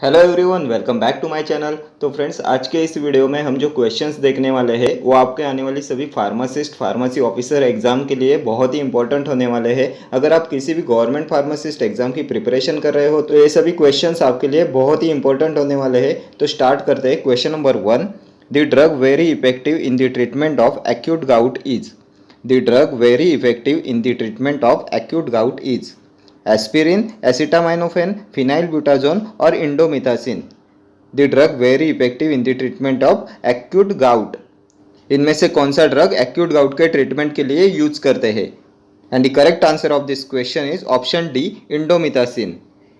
Hello everyone, welcome back to my channel. तो friends, आज के इस वीडियो में हम जो क्वेश्चंस देखने वाले हैं वो आपके आने वाली सभी फार्मासिस्ट फार्मेसी ऑफिसर एग्जाम के लिए बहुत ही इंपॉर्टेंट होने वाले हैं। अगर आप किसी भी गवर्नमेंट फार्मासिस्ट एग्जाम की प्रिपरेशन कर रहे हो तो ये सभी क्वेश्चंस आपके लिए बहुत ही इंपॉर्टेंट होने वाले हैं। तो स्टार्ट करते हैं। Question number 1, the drug very effective in the treatment of acute gout is. The drug very effective in the treatment of acute gout is aspirin, acetaminophen, phenylbutazone और indomethacin. The drug very effective in the treatment of acute gout. इनमें से कौन सा drug acute gout के treatment के लिए use करते हैं? And the correct answer of this question is option D, indomethacin.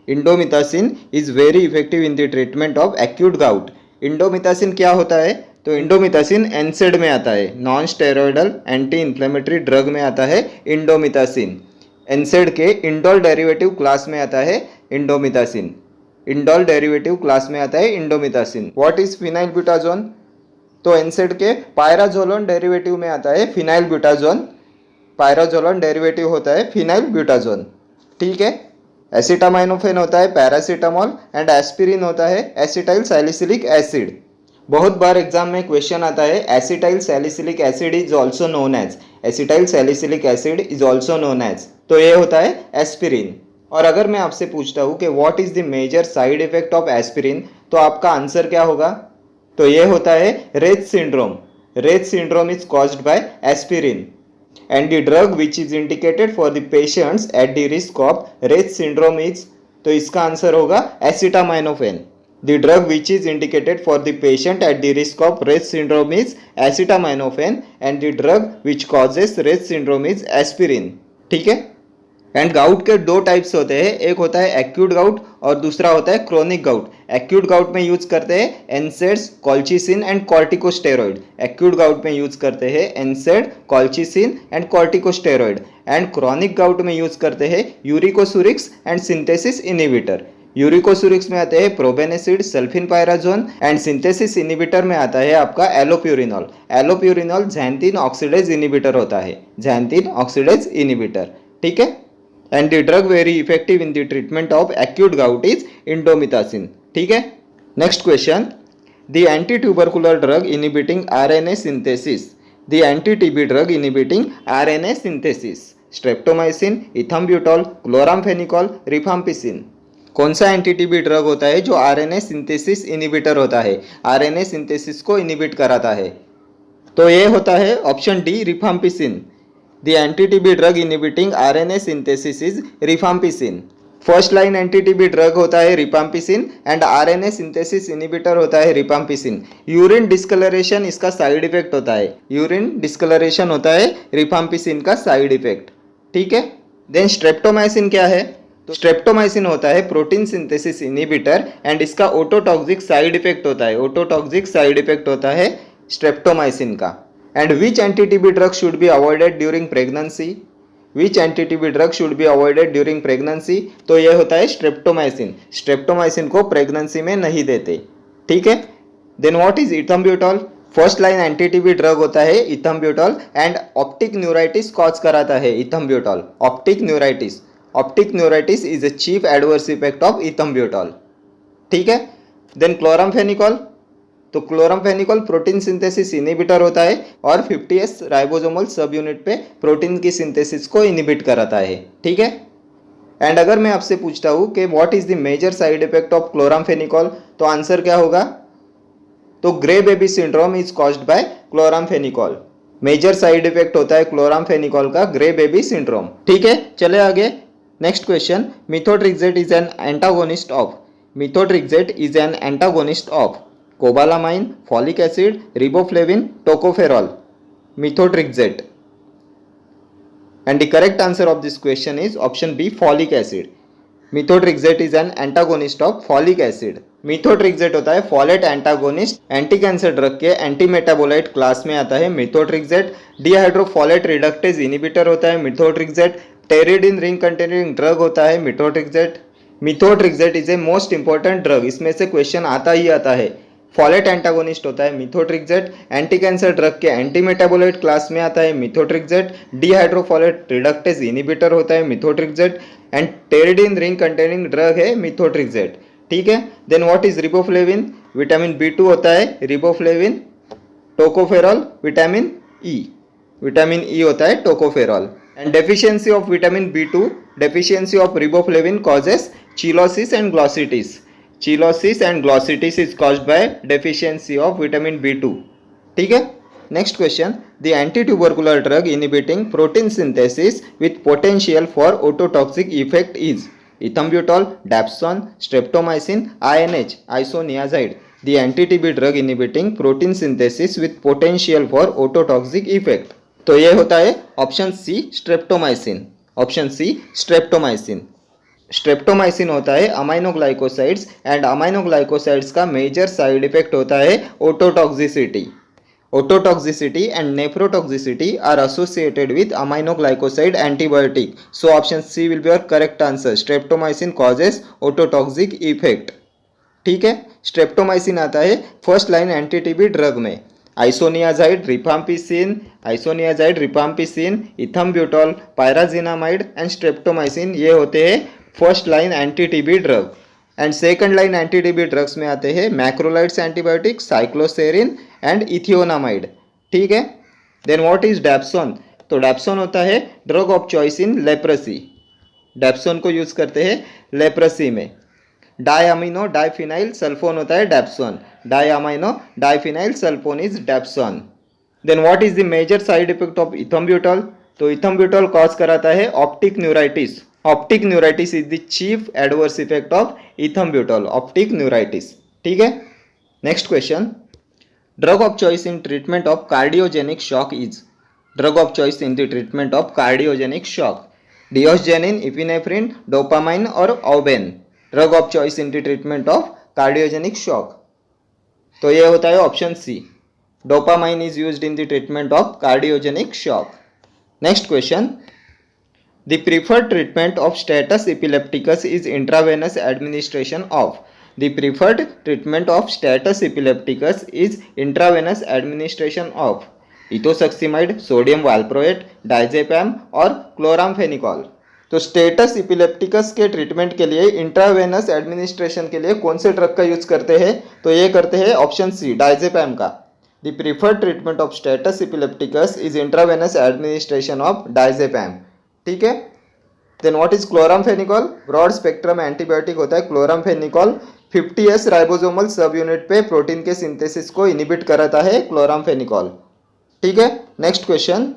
Indomethacin is very effective in the treatment of acute gout. Indomethacin क्या होता है? तो इंडोमिथासिन एनसेड में आता है, non steroidal anti inflammatory drug में आता है इंडोमिथासिन। एनसेड के इंडोल डेरिवेटिव क्लास में आता है इंडोमिथासिन। इंडोल डेरिवेटिव क्लास में आता है इंडोमिथासिन। What is फिनाइलब्यूटाजोन? तो एनसेड के पायराजोलोन डेरिवेटिव में आता है फिनाइलब्यूटाजोन। पायराजोलोन डेरिवेटिव होता है फिनाइलब्यूटाजोन। ठीक है। एसिटामाइनोफेन होता है पैरासीटामोल एंड एस्पिरिन होता है एसिटाइल सैलिसिलिक एसिड। बहुत बार एग्जाम में क्वेश्चन आता है acetyl salicylic acid is also known as. Acetyl salicylic acid is also known as, तो ये होता है एस्पिरिन। और अगर मैं आपसे पूछता हूँ कि what is the major side effect of aspirin, तो आपका आंसर क्या होगा? तो ये होता है Reye's syndrome. Reye's syndrome is caused by aspirin and the drug which is indicated for the patients at the risk of Reye's syndrome is, तो इसका आंसर होगा एसिटामाइनोफेन। The drug which is indicated for the patient at the risk of Rett syndrome is acetaminophen and the drug which causes Rett syndrome is aspirin। ठीक है। And gout के दो types होते हैं, एक होता है एक्यूट गाउट और दूसरा होता है क्रोनिक गाउट। एक्यूट गाउट में यूज करते हैं NSAIDs, colchicine and corticosteroid. Acute gout में यूज करते हैं एनसेड, colchicine and corticosteroid. And chronic gout में यूज करते हैं यूरिकोसुरिक्स एंड सिंथेसिस इनिबिटर। यूरिकोसुरिक्स में आते हैं प्रोबेनेसिड, सल्फिनपायराजोन एंड सिंथेसिस इनिबिटर में आता है आपका allopurinol. Allopurinol xanthine oxidase inhibitor होता है, ज़ैंथीन ऑक्सीडेज इनिबिटर। ठीक है। And the drug very effective in the treatment of acute gout is indomethacin. ठीक है। Next question, the anti tubercular drug inhibiting RNA synthesis. The anti TB drug inhibiting RNA synthesis, streptomycin, ethambutol, chloramphenicol, rifampicin. कौन सा anti TB drug होता है जो RNA synthesis inhibitor होता है, RNA synthesis को इनिबिट कराता है? तो ये होता है option D, rifampicin. The anti TB drug inhibiting RNA synthesis is rifampicin. First line anti TB drug होता है rifampicin and RNA synthesis inhibitor होता है रिफाम्पिसिन। यूरिन डिस्कलरेशन इसका साइड इफेक्ट होता है, यूरिन डिस्कलरेशन होता है रिफाम्पिसिन का साइड इफेक्ट। ठीक है। देन स्ट्रेप्टोमाइसिन क्या है? तो स्ट्रेप्टोमाइसिन होता है प्रोटीन सिंथेसिस इनिबिटर एंड इसका ओटोटॉक्सिक साइड इफेक्ट होता है, ओटोटॉक्सिक साइड इफेक्ट होता है स्ट्रेप्टोमाइसिन का। And which anti TB drug should be avoided during pregnancy? Which anti TB drug should be avoided during pregnancy? तो यह होता है स्ट्रेप्टोमाइसिन। स्ट्रेप्टोमाइसिन को प्रेगनेंसी में नहीं देते। ठीक है। Then what is ethambutol? First line anti TB drug होता है ethambutol and optic neuritis cause कराता है ethambutol, optic neuritis. Optic neuritis is a chief adverse effect of ethambutol. ठीक है। देन क्लोरामफेनिकॉल, तो क्लोरामफेनिकॉल प्रोटीन सिंथेसिस इनिबिटर होता है और 50S राइबोसोमल सब यूनिट पे प्रोटीन की सिंथेसिस को इनिबिट कराता है। ठीक है। एंड अगर मैं आपसे पूछता हूँ कि what is the major side effect of chloramphenicol, तो आंसर क्या होगा? तो grey baby syndrome is caused by chloramphenicol. Major side effect होता है क्लोरामफेनिकॉल का ग्रे बेबी सिंड्रोम। ठीक है। चले आगे। Next question, methotrexate is an antagonist of. Methotrexate is an antagonist of cobalamin, folic acid, riboflavin, tocopherol. Methotrexate. And the correct answer of this question is option B, folic acid. Methotrexate is an antagonist of folic acid. Methotrexate होता है folate antagonist, anti cancer drug के anti metabolite class में आता है methotrexate. Dihydrofolate reductase inhibitor होता है methotrexate. Pteridine ring containing drug होता है methotrexate. Methotrexate is a most important drug, इसमें से क्वेश्चन आता ही आता है। फॉलेट एंटागोनिस्ट होता है मिथोट्रिक्सेट। एंटी कैंसर ड्रग के एंटी मेटाबोलाइट क्लास में आता है मिथोट्रिक्सेट। डिहाइड्रोफॉलेट रिडक्टेज इनिबिटर होता है methotrexate and pteridine ring containing drug है मिथोट्रिक्सेट। ठीक है। Then what is riboflavin? Vitamin B2 होता है riboflavin. Tocopherol vitamin E, vitamin E होता है tocopherol. And deficiency of vitamin B2, deficiency of riboflavin causes cheilosis and glossitis. Cheilosis and glossitis is caused by deficiency of vitamin B2, ठीक है। Next question, the anti tubercular drug inhibiting protein synthesis with potential for ototoxic effect is ethambutol, dapsone, streptomycin, INH, isoniazid. The anti-TB drug inhibiting protein synthesis with potential for ototoxic effect. तो ये होता है option C streptomycin. Option C streptomycin. Streptomycin होता है aminoglycosides and aminoglycosides का major side effect होता है ototoxicity. Ototoxicity and nephrotoxicity are associated with aminoglycoside antibiotic. So option C will be your correct answer. Streptomycin causes ototoxic effect. ठीक है। Streptomycin आता है first line anti TB drug में। Isoniazid, rifampicin, ethambutol, pyrazinamide and streptomycin ये होते हैं first line anti TB drug. And second line anti TB drugs में आते हैं macrolides antibiotic, cycloserine and ethionamide, ठीक है। Then what is dapsone? तो डैप्सोन होता है drug of choice in leprosy. Dapsone को यूज करते हैं लेप्रेसी में। डायअमीनो डाइफिनाइल सल्फोन होता है dapsone. Diamino diphenyl sulfone is dapsone. Then what is the major side effect of ethambutol? तो इथम्ब्यूटॉल कॉज कराता है optic neuritis. Optic neuritis is the chief adverse effect of ethambutol, optic neuritis, ठीक है। Next question, drug of choice in treatment of cardiogenic shock is? Drug of choice in the treatment of cardiogenic shock, diosgenin, epinephrine, dopamine और ouabain. Drug of choice in the treatment of cardiogenic shock, तो ये होता है option C, dopamine is used in the treatment of cardiogenic shock. Next question, the preferred treatment of status epilepticus is intravenous administration of. The preferred treatment of status epilepticus is intravenous administration of ethosuximide, sodium valproate, diazepam और chloramphenicol. तो status इपिलेप्टिकस के treatment के लिए intravenous administration के लिए कौन से drug का यूज करते हैं? तो ये करते हैं ऑप्शन सी डाइजेपैम का। The preferred treatment of status epilepticus is intravenous administration of diazepam, ठीक है। Then what is chloramphenicol? Broad spectrum antibiotic होता है chloramphenicol. 50S ribosomal subunit पे प्रोटीन के सिंथेसिस को इनिबिट कराता है क्लोरामफेनिकॉल, ठीक है। Next question,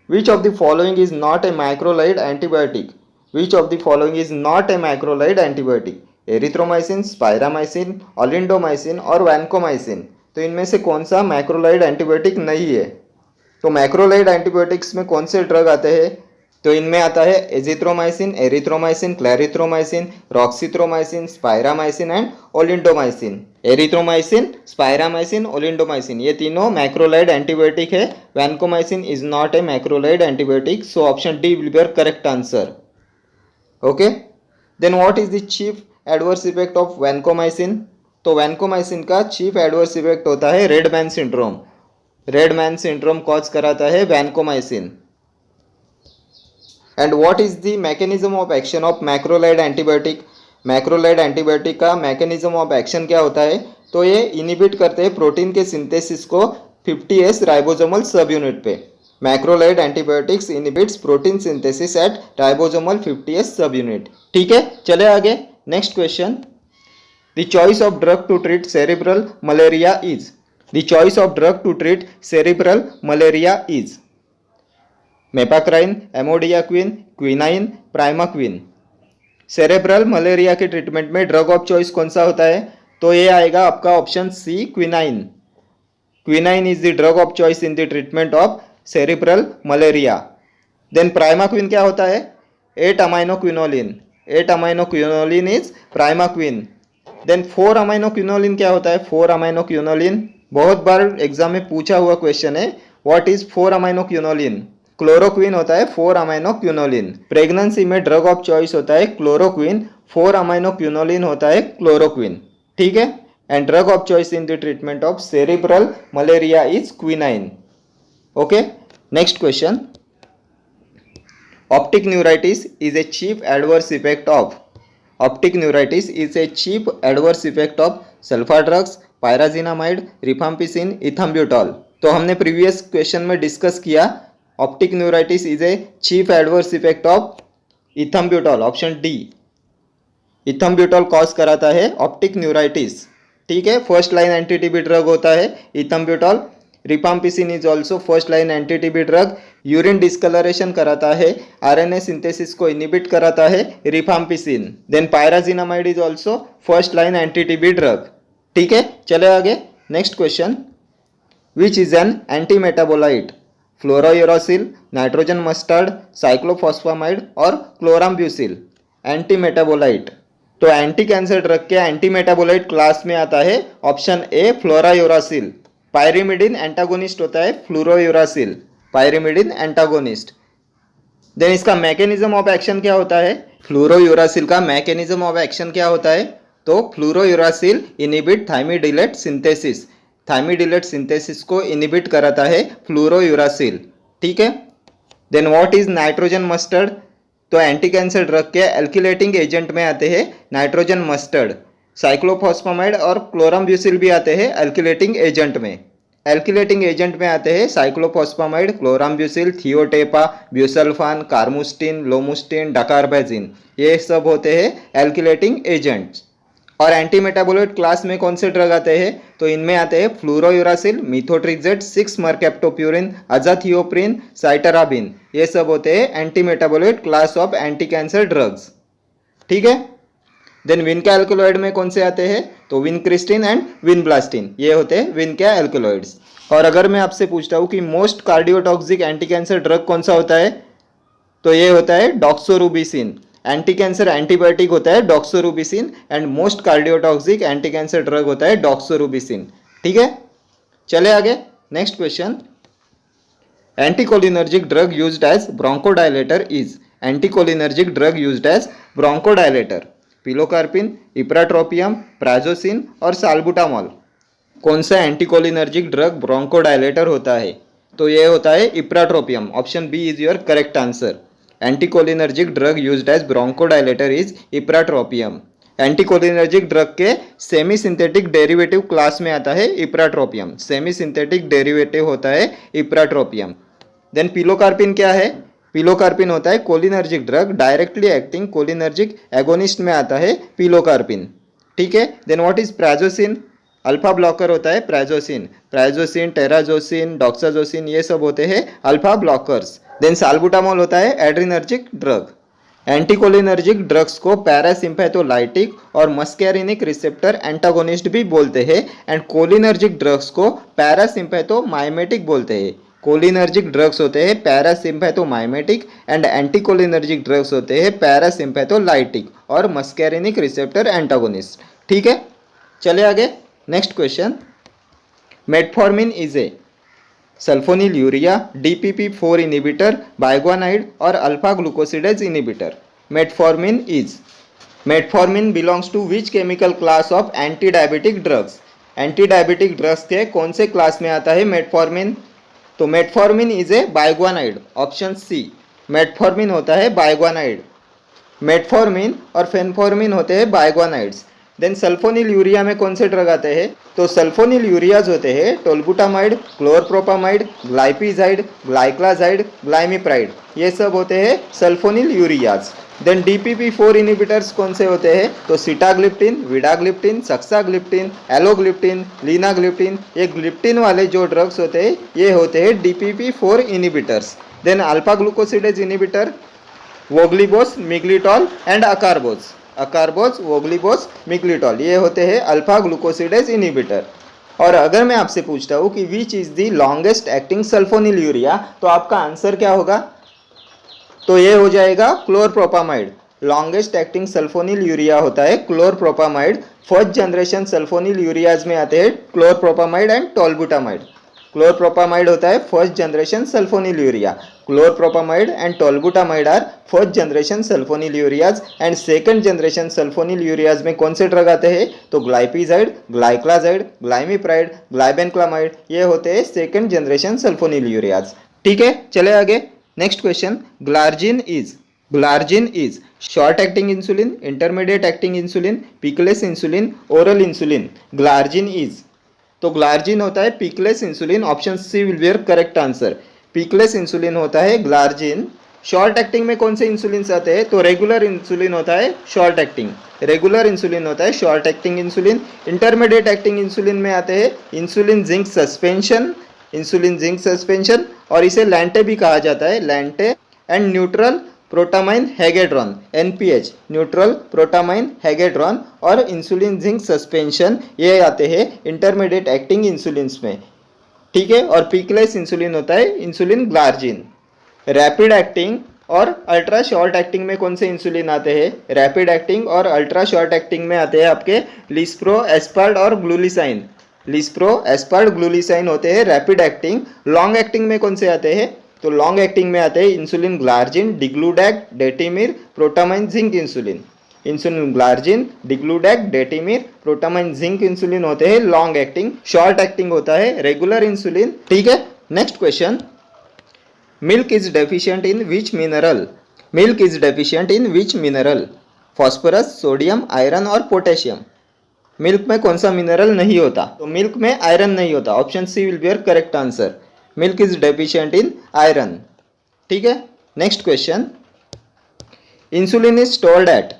which of the following is not a macrolide antibiotic? Which of the following is not a macrolide antibiotic? Erythromycin, spiramycin, oleandomycin और vancomycin. तो इनमें से कौन सा मैक्रोलाइड एंटीबायोटिक नहीं है? तो मैक्रोलाइड एंटीबायोटिक्स में कौन से ड्रग आते हैं? तो इनमें आता है azithromycin, erythromycin, clarithromycin, roxithromycin, spiramycin and oleandomycin. Erythromycin, spiramycin, oleandomycin ये तीनों मैक्रोलाइड एंटीबायोटिक है। Vancomycin is not a macrolide antibiotic, so option D will be your correct answer, okay. Then what is the chief adverse effect of vancomycin? तो vancomycin का chief adverse effect होता है red man syndrome. Red man syndrome cause कराता है vancomycin. And what is the mechanism of action of macrolide antibiotic? Macrolide antibiotic का mechanism of action क्या होता है? तो ये इनिबिट करते हैं प्रोटीन के सिंथेसिस को 50S राइबोसोमल सब यूनिट पे। Macrolide antibiotics inhibits protein synthesis at ribosomal 50S subunit, ठीक है। चले आगे, next question, the choice of drug to treat cerebral malaria is? The choice of drug to treat cerebral malaria is mepacrine, amodiaquine, quinine, primaquine. Cerebral malaria के treatment में drug of choice कौन सा होता है? तो ये आएगा आपका option C quinine. Quinine is the drug of choice in the treatment of cerebral malaria. Then primaquine क्या होता है? 8 aminoquinoline. 8 aminoquinoline is primaquine. Then 4 aminoquinoline क्या होता है? 4 अमाइनोक्विनोलिन बहुत बार एग्जाम में पूछा हुआ क्वेश्चन है। What is 4 अमाइनोक्विनोलिन? क्लोरोक्विन होता है 4 अमाइनोक्विनोलिन। प्रेगनेंसी में ड्रग ऑफ चॉइस होता है क्लोरोक्विन, 4 अमाइनोक्विनोलिन होता है क्लोरोक्विन, ठीक है। And drug of choice in the treatment of cerebral malaria is quinine, okay. Next question, optic neuritis is a chief adverse effect of? Optic neuritis is a chief adverse effect of sulfa drugs, pyrazinamide, rifampicin, ethambutol. तो हमने previous question में discuss किया optic neuritis is a chief adverse effect of ethambutol, option D. Ethambutol cause कराता है optic neuritis, ठीक है। First line anti TB drug होता है ethambutol. Rifampicin is also first line anti TB drug. Urine discoloration कराता है, RNA synthesis को inhibit कराता है rifampicin. Then pyrazinamide is also first line anti TB drug, ठीक है। चले आगे, next question. Which is an anti metabolite? Fluorouracil, nitrogen mustard, cyclophosphamide और क्लोराम्ब्यूसिल। एंटी मेटाबोलाइट, तो एंटी कैंसर ड्रग के एंटी मेटाबोलाइट क्लास में आता है option A fluorouracil. Pyrimidine antagonist होता है फ्लोरोयूरासिल, पायरिमिडिन एंटागोनिस्ट। देन इसका मैकेनिज्म ऑफ एक्शन क्या होता है? फ्लोरोयूरासिल का मैकेनिज्म ऑफ एक्शन क्या होता है? तो fluorouracil inhibit thymidylate synthesis, thymidylate synthesis को इनिबिट कराता है फ्लोरोयूरासिल, ठीक है। Then what is nitrogen mustard? तो एंटी कैंसर ड्रग के एल्किलेटिंग एजेंट में आते हैं नाइट्रोजन मस्टर्ड। साइक्लोफॉस्फामाइड और क्लोराम्ब्यूसिल भी आते हैं एल्किलेटिंग एजेंट में। एल्किलेटिंग एजेंट में आते हैं साइक्लोफॉस्फामाइड, क्लोराम्ब्यूसिल, थियोटेपा, ब्यूसल्फान, कार्मुस्टिन, लोमुस्टिन, डकार्बेजिन, ये सब होते हैं एल्किलेटिंग एजेंट्स। और एंटी मेटाबोलाइट क्लास में कौन से ड्रग आते हैं? तो इनमें आते हैं फ्लोरोयूरासिल, मिथोट्रिक्सेट, 6 मर्केप्टोप्यूरिन, अजाथियोप्रिन, साइटराबिन, ये सब होते हैं anti metabolite class of anti cancer drugs, ठीक है। देन विनका एल्कलॉइड में कौन से आते हैं? तो विनक्रिस्टिन एंड विनब्लास्टिन, ये होते हैं विनका एल्कलॉइड्स। और अगर मैं आपसे पूछता हूँ कि most cardiotoxic anti cancer drug कौन सा होता है, तो ये होता है डॉक्सोरूबिसिन। एंटी कैंसर एंटीबायोटिक होता है doxorubicin and most cardiotoxic anti cancer drug होता है डॉक्सोरूबिसिन, ठीक है। चले आगे, next question. Anticholinergic drug used as bronchodilator is? Anticholinergic drug used as bronchodilator pilocarpine, ipratropium, prazosin और साल्बुटामॉल। कौन सा एंटीकोलिनर्जिक ड्रग ब्रोंकोडायलेटर होता है? तो ये होता है ipratropium, option B is your correct answer. Anticholinergic drug used as bronchodilator is ipratropium. Anticholinergic drug के सेमी सिंथेटिक डेरिवेटिव क्लास में आता है इप्राट्रोपियम, सेमी सिंथेटिक डेरिवेटिव होता है इप्राट्रोपियम। देन पिलोकार्पिन क्या है? पिलोकार्पिन होता है cholinergic drug, directly acting cholinergic agonist में आता है पिलोकार्पिन, ठीक है। Then what is prazosin? Alpha blocker होता है प्राजोसिन, प्राजोसिन, टेराजोसिन, डॉक्साजोसिन, ये सब होते हैं अल्फा ब्लॉकर्स। देन साल्बुटामॉल होता है एड्रीनर्जिक ड्रग। एंटीकोलिनर्जिक ड्रग्स को पैरासिम्पैथोलाइटिक और मस्कैरिनिक रिसेप्टर एंटागोनिस्ट भी बोलते हैं एंड कोलिनर्जिक ड्रग्स को पैरासिम्पैथोमाइमेटिक बोलते हैं। कोलिनर्जिक ड्रग्स होते हैं पैरासिम्पैथोमाइमेटिक एंड एंटीकोलिनर्जिक ड्रग्स होते हैं पैरासिम्पैथोलाइटिक और मस्कैरिनिक रिसेप्टर एंटागोनिस्ट, ठीक है। चले आगे, next question. Metformin is a sulfonylurea, DPP4 inhibitor, biguanide और alpha glucosidase inhibitor. Metformin is, metformin belongs to which chemical class of anti diabetic drugs? Anti diabetic drugs के कौन से class में आता है मेटफॉर्मिन? तो metformin is a biguanide, option C. Metformin होता है बाइग्वानाइड। मेटफॉर्मिन और फेनफॉर्मिन होते हैं बाइग्वानाइड्स। देन सल्फोनिल यूरिया में कौन से ड्रग आते हैं? तो सल्फोनिल यूरियाज होते हैं टोल्बुटामाइड, क्लोरप्रोपामाइड, ग्लाइपिजाइड, ग्लाइक्लाजाइड, ग्लाइमिप्राइड, ये सब होते हैं sulphonyl ureas. Then DPP4 inhibitors कौन से होते हैं? तो sitagliptin, vildagliptin, saxagliptin, alogliptin, linagliptin, ये ग्लिप्टिन वाले जो ड्रग्स होते हैं ये होते हैं DPP4 inhibitors. Then alpha glucosidase inhibitor voglibose, miglitol and acarbose, acarbose, voglibose, miglitol, ये होते हैं अल्फा ग्लूकोसिडेज इनिबिटर। और अगर मैं आपसे पूछता हूँ कि which is the longest acting sulfonylurea, तो आपका आंसर क्या होगा? तो ये हो जाएगा chlorpropamide. Longest acting sulfonylurea होता है chlorpropamide. First generation sulfonylureas में आते हैं क्लोरप्रोपामाइड एंड टोल्बुटामाइड। क्लोरप्रोपामाइड होता है first generation sulfonylurea. Chlorpropamide and tolbutamide are first generation sulfonylureas and second generation sulfonylureas में कौन से ड्रग आते हैं? तो ग्लाइपिजाइड, ग्लाइक्लाजाइड, ग्लाइमिप्राइड, ग्लाइबेनक्लामाइड, ये होते हैं सेकंड जनरेशन सल्फोनिल यूरियाज, ठीक है। चले आगे, next question. Glargine is, glargine is short acting insulin, intermediate acting insulin, peakless insulin, oral insulin. Glargine is, तो ग्लार्जिन होता है peakless insulin, option C will be your correct answer. Peakless insulin होता है glargine. Short acting में कौन से insulin आते हैं, तो रेगुलर इंसुलिन होता है शॉर्ट एक्टिंग, रेगुलर इंसुलिन होता है short acting insulin. Intermediate acting insulin में आते हैं insulin zinc suspension, insulin zinc suspension, और इसे लैंटे भी कहा जाता है, lente. And neutral protamine Hagedorn, NPH, neutral protamine Hagedorn और इंसुलिन जिंक सस्पेंशन, ये आते हैं इंटरमीडिएट एक्टिंग इंसुलिन में, ठीक है। और पीकलेस इंसुलिन होता है इंसुलिन ग्लार्जिन। रैपिड एक्टिंग और अल्ट्रा शॉर्ट एक्टिंग में कौन से इंसुलिन आते हैं, रैपिड एक्टिंग और अल्ट्रा शॉर्ट एक्टिंग में आते हैं आपके लिस्प्रो, एस्पर्ड और ग्लूलिसाइन। लिस्प्रो, एस्पर्ड, ग्लूलिसाइन होते हैं रैपिड एक्टिंग। लॉन्ग एक्टिंग में कौन से आते हैं, तो लॉन्ग एक्टिंग में आते हैं insulin glargine, degludec, detemir, protamine zinc insulin. Insulin glargine, degludec, detemir, protamine zinc insulin होते हैं लॉन्ग एक्टिंग। शॉर्ट एक्टिंग होता है रेगुलर इंसुलिन, ठीक है। Next question, milk is deficient in which mineral, milk is deficient in which mineral, phosphorus, sodium, iron और potassium. Milk में कौन सा मिनरल नहीं होता, तो मिल्क में आयरन नहीं होता, option C will be your correct answer. Milk is deficient in iron, ठीक है। Next question, insulin is stored at,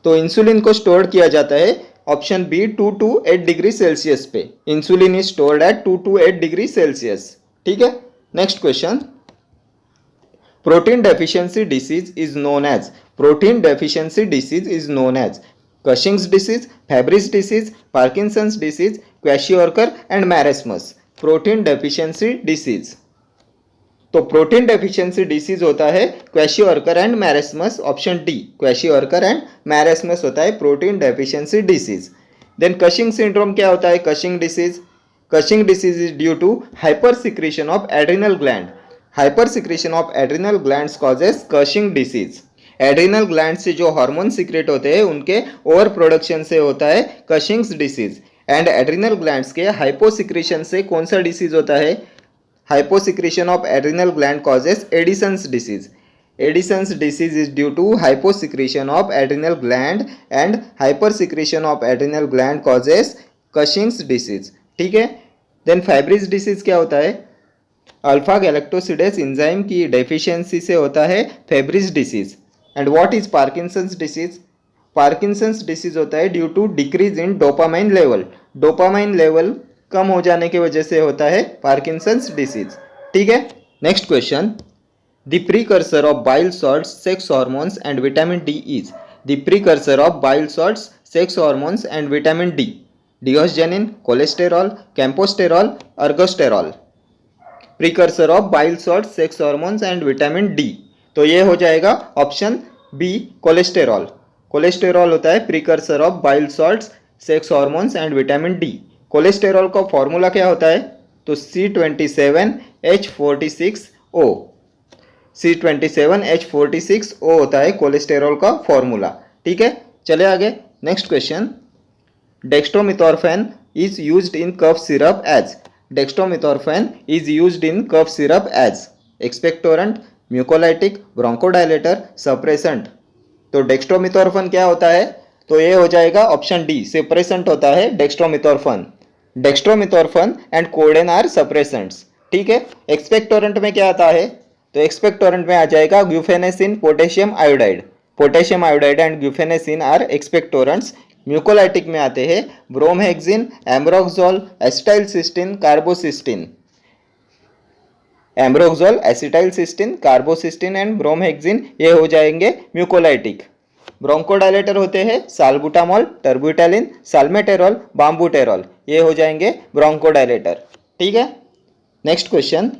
तो इंसुलिन को स्टोर किया जाता है option B 2 to 8 degree Celsius पे। Insulin is stored at 2 to 8 degree Celsius, ठीक है। Next question, protein deficiency disease is known as, protein deficiency disease is known as Cushing's disease, Fabry's disease, Parkinson's disease, क्वेशियोर्कर and marasmus. Protein deficiency disease, तो protein deficiency disease होता है kwashiorkor and marasmus, option D, kwashiorkor and marasmus होता है protein deficiency disease. Then Cushing syndrome क्या होता है, Cushing disease, Cushing disease is due to hyper secretion of adrenal gland, hyper secretion of adrenal glands causes Cushing disease. Adrenal gland से जो hormone secrete होते हैं उनके ओवर प्रोडक्शन से होता है कशिंग्स डिसीज। एंड एड्रिनल ग्लैंड्स के हाइपोसिक्रीशन से कौन सा डिसीज होता है, hyposecretion of adrenal gland causes Addison's disease. Addison's disease is due to hyposecretion of adrenal gland and hypersecretion of adrenal gland causes Cushing's disease, ठीक है। देन फाइब्रिस डिसीज क्या होता है, अल्फा गैलेक्टोसिडेस एंजाइम की डेफिशिएंसी से होता है Fabry's disease. And what is Parkinson's disease, Parkinson's disease होता है due to decrease in dopamine level, dopamine level कम हो जाने की वजह से होता है पार्किंसंस डिसीज, ठीक है। Next question, the precursor of bile salts, sex hormones and vitamin D is, the precursor of bile salts, sex hormones and vitamin D, diosgenin, cholesterol, campesterol, ergosterol. Precursor of bile salt, sex hormones and vitamin D, तो ये हो जाएगा option B, cholesterol. Cholesterol होता है precursor of bile salts, sex hormones and vitamin D. Cholesterol का formula क्या होता है, तो C27H46O, C27H46O होता है कोलेस्टेरॉल का फॉर्मूला, ठीक है। चले आगे, next question, dextromethorphan is used in cough syrup as, dextromethorphan is used in cough syrup as expectorant, mucolytic, bronchodilator, suppressant. तो डेक्स्ट्रोमिथॉर्फेन क्या होता है, तो ये हो जाएगा ऑप्शन डी, सप्रेसेंट होता है डेक्स्ट्रोमिथॉर्फेन। डेक्स्ट्रोमिथॉर्फेन एंड कोडेन आर सप्रेसेंट्स, ठीक है। एक्सपेक्टोरेंट में क्या आता है, तो एक्सपेक्टोरेंट में आ जाएगा guaifenesin, potassium iodide, potassium iodide and guaifenesin are expectorants. Mucolytic में आते हैं bromhexine, ambroxol, acetylcysteine, carbocisteine, ambroxol, acetylcysteine, carbocisteine and bromhexine, ये हो जाएंगे म्यूकोलाइटिक। ब्रोंकोडायलेटर होते हैं साल्बुटामॉल, टर्ब्यूटैलिन, साल्मेटेरॉल, बाम्बूटेरॉल, ये हो जाएंगे ब्रोंकोडायलेटर, ठीक है। Next question,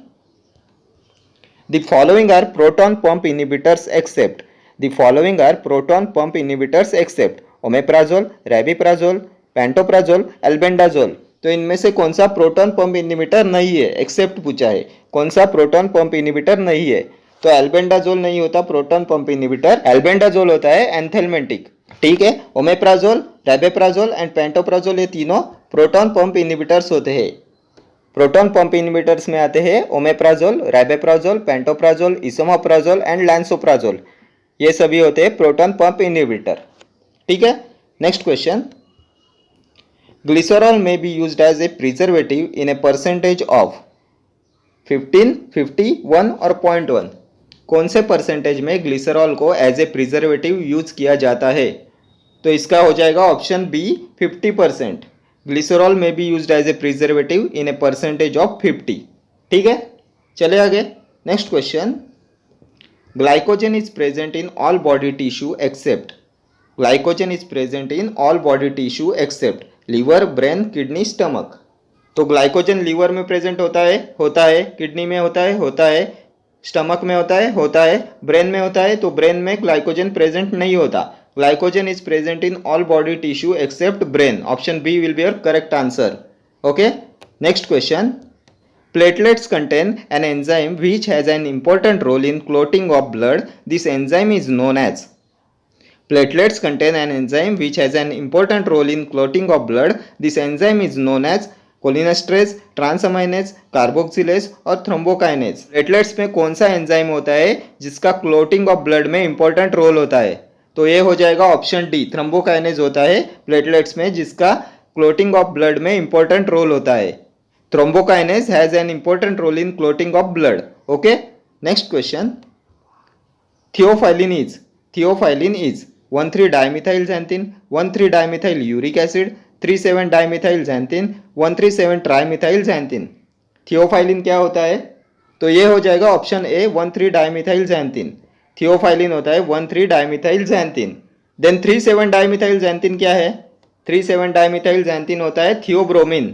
the following are proton pump inhibitors except, the following are proton pump inhibitors except omeprazole, rabeprazole, pantoprazole, albendazole. तो इनमें से कौन सा प्रोटॉन पंप इनहिबिटर नहीं है, एक्सेप्ट पूछा है, कौन सा प्रोटॉन पंप इनहिबिटर नहीं है, तो एल्बेंडाजोल नहीं होता प्रोटॉन पंप इनहिबिटर, एल्बेंडाजोल होता है एंथेल्मेंटिक, ठीक है। ओमेप्राजोल, रैबिप्राजोल एंड पेंटोप्राजोल, ये तीनों प्रोटॉन पंप इनहिबिटर्स होते हैं। प्रोटॉन पंप इनहिबिटर्स में आते हैं omeprazole, rabeprazole, pantoprazole, esomeprazole and lansoprazole, ये सभी होते हैं प्रोटॉन पंप इनहिबिटर। ठीक है, next question, glycerol may be used as a preservative in a percentage of 15, 50, 1 और 0.1। कौन से परसेंटेज में ग्लिसरॉल को एज ए प्रिजर्वेटिव यूज किया जाता है? तो इसका हो जाएगा option B 50%। Glycerol may be used as a preservative in a percentage of 50। ठीक है, चले आगे। Next question, glycogen is present in all body tissue except. Glycogen is present in all body tissue except liver, brain, kidney, stomach. तो glycogen liver में present होता है, kidney में होता है, स्टमक में होता है, ब्रेन में होता है। तो ब्रेन में ग्लाइकोजन प्रेजेंट नहीं होता। Glycogen is present in all body tissue except brain. Option B will be your correct answer. Okay, next question, platelets contain an enzyme which has an important role in clotting of blood. This enzyme is known as. Platelets contain an enzyme which has an important role in clotting of blood. This enzyme is known as cholinesterase, transaminase, carboxylase और thrombokinase. Platelets में कौन सा enzyme होता है जिसका clotting of blood में important role होता है? तो ये हो जाएगा ऑप्शन डी, थ्रोम्बोकाइनेज होता है प्लेटलेट्स में जिसका क्लोटिंग ऑफ ब्लड में इंपॉर्टेंट रोल होता है। Thrombokinase has an important role in clotting of blood. Okay, next question, theophylline is 1,3-dimethylxanthine, 1,3-dimethyl uric acid, 3,7-dimethylxanthine, 1,3,7-trimethylxanthine। Theophylline क्या होता है? तो ये हो जाएगा ऑप्शन ए 1,3-dimethyl-xanthine। थियोफाइलिन होता है 1,3-dimethyl-xanthine। देन 3,7-dimethyl-xanthine क्या है? 3,7-dimethyl-xanthine होता है थियोब्रोमिन।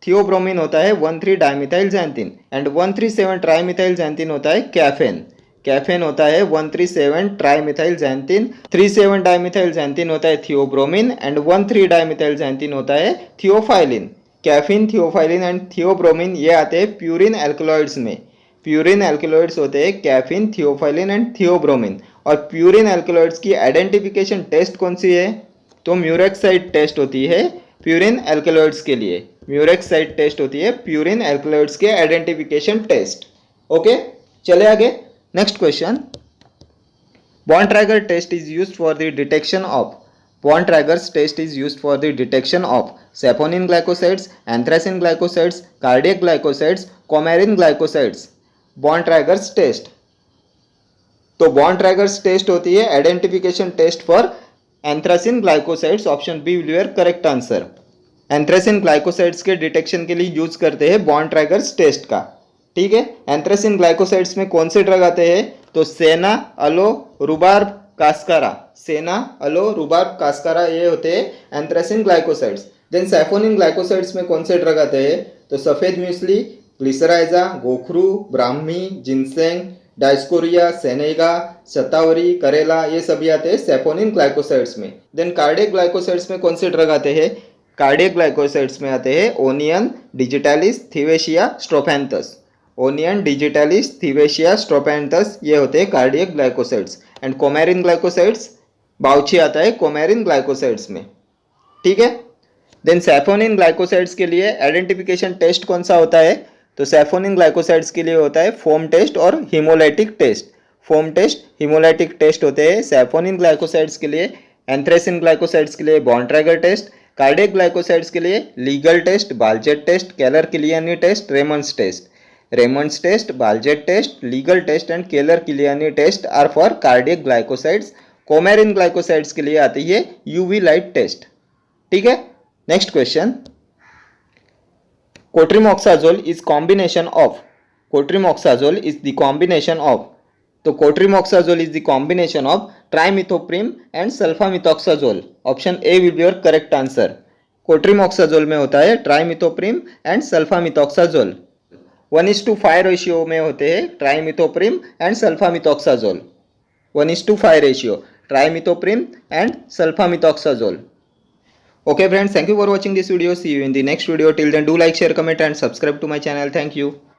थियोब्रोमिन होता है 1,3-dimethyl-xanthine एंड 1,3,7-trimethylxanthine होता है कैफेन। कैफेन होता है 1,3,7-trimethylxanthine, 3,7-dimethyl-xanthine होता है थियोब्रोमिन एंड 1,3-dimethyl-xanthine होता है theophylline. Caffeine, theophylline and theobromine ये आते हैं प्यूरिन एल्कलॉइड्स में। प्यूरिन एल्कलॉइड्स होते हैं कैफीन, थियोफाइलिन एंड थियोब्रोमिन। और प्यूरिन एल्कलॉइड्स की आइडेंटिफिकेशन टेस्ट कौन सी है? तो म्यूरेक्साइड टेस्ट होती है प्यूरिन एल्कलॉइड्स के लिए। म्यूरेक्साइड टेस्ट होती है प्यूरिन एल्कलॉइड्स के आइडेंटिफिकेशन टेस्ट। ओके, चले आगे। Next question, Bontrager test is used for the detection of. Bontrager's test is used for the detection of saponin glycosides, anthracene glycosides, cardiac glycosides, coumarin glycosides. Bontrager's test, तो Bontrager's test होती है identification test for anthracene glycosides. Option B will be correct answer. Anthracene glycosides के detection के लिए use करते हैं Bontrager's test का। ठीक है, एंथ्रासिन ग्लाइकोसाइड्स में कौन से ड्रग आते हैं? तो सेना, अलो, रुबार्ब, कास्कारा। सेना, अलो, रुबार्ब, कास्कारा ये होते हैं एंथ्रासिन ग्लाइकोसाइड्स। देन सैफोनिन ग्लाइकोसाइड्स में कौन से ड्रग आते हैं? तो सफेद म्यूसली, ग्लिसराइजा, गोखरू, ब्राह्मी, जिनसेंग, डाइस्कोरिया, सेनेगा, शतावरी, करेला ये सभी आते हैं सैफोनिन ग्लाइकोसाइड्स में। देन कार्डियक ग्लाइकोसाइड्स में कौन से ड्रग आते हैं? कार्डियक ग्लाइकोसाइड्स में आते हैं ओनियन, डिजिटालिस, थिवेशिया, स्ट्रोफैंथस। ओनियन, डिजिटालिस, थिवेशिया, स्ट्रोफैंथस ये होते हैं cardiac glycosides. And coumarin glycosides, बाउची आता है कोमेरिन ग्लाइकोसाइड्स में। ठीक है, देन सैफोनिन ग्लाइकोसाइड्स के लिए आइडेंटिफिकेशन टेस्ट कौन सा होता है? तो सैफोनिन ग्लाइकोसाइड्स के लिए होता है फोम टेस्ट और haemolytic test. Foam test, haemolytic test होते हैं सैफोनिन ग्लाइकोसाइड्स के लिए। एंथ्रासिन ग्लाइकोसाइड्स के लिए Bontrager टेस्ट। कार्डियक ग्लाइकोसाइड्स के लिए Legal test, Baljet test, Keller Kiliani test, Raymond's test. Raymond's test, Baljet test, Legal test and Keller Kiliani test are for cardiac glycosides. Coumarin glycosides के लिए आती है यूवी लाइट टेस्ट। ठीक है, next question, cotrimoxazole is combination of. Cotrimoxazole is the combination of, तो cotrimoxazole is the combination of trimethoprim and sulfamethoxazole. Option A will be your correct answer. Cotrimoxazole में होता है ट्राइमिथोप्रिम एंड सल्फामिथोक्साजोल। 1:5 रेशियो में होते हैं trimethoprim and sulfamethoxazole. 1:5 ratio trimethoprim and sulfamethoxazole. Okay friends, thank you for watching this video. See you in the next video. Till then, do like, share, comment and subscribe to my channel. Thank you.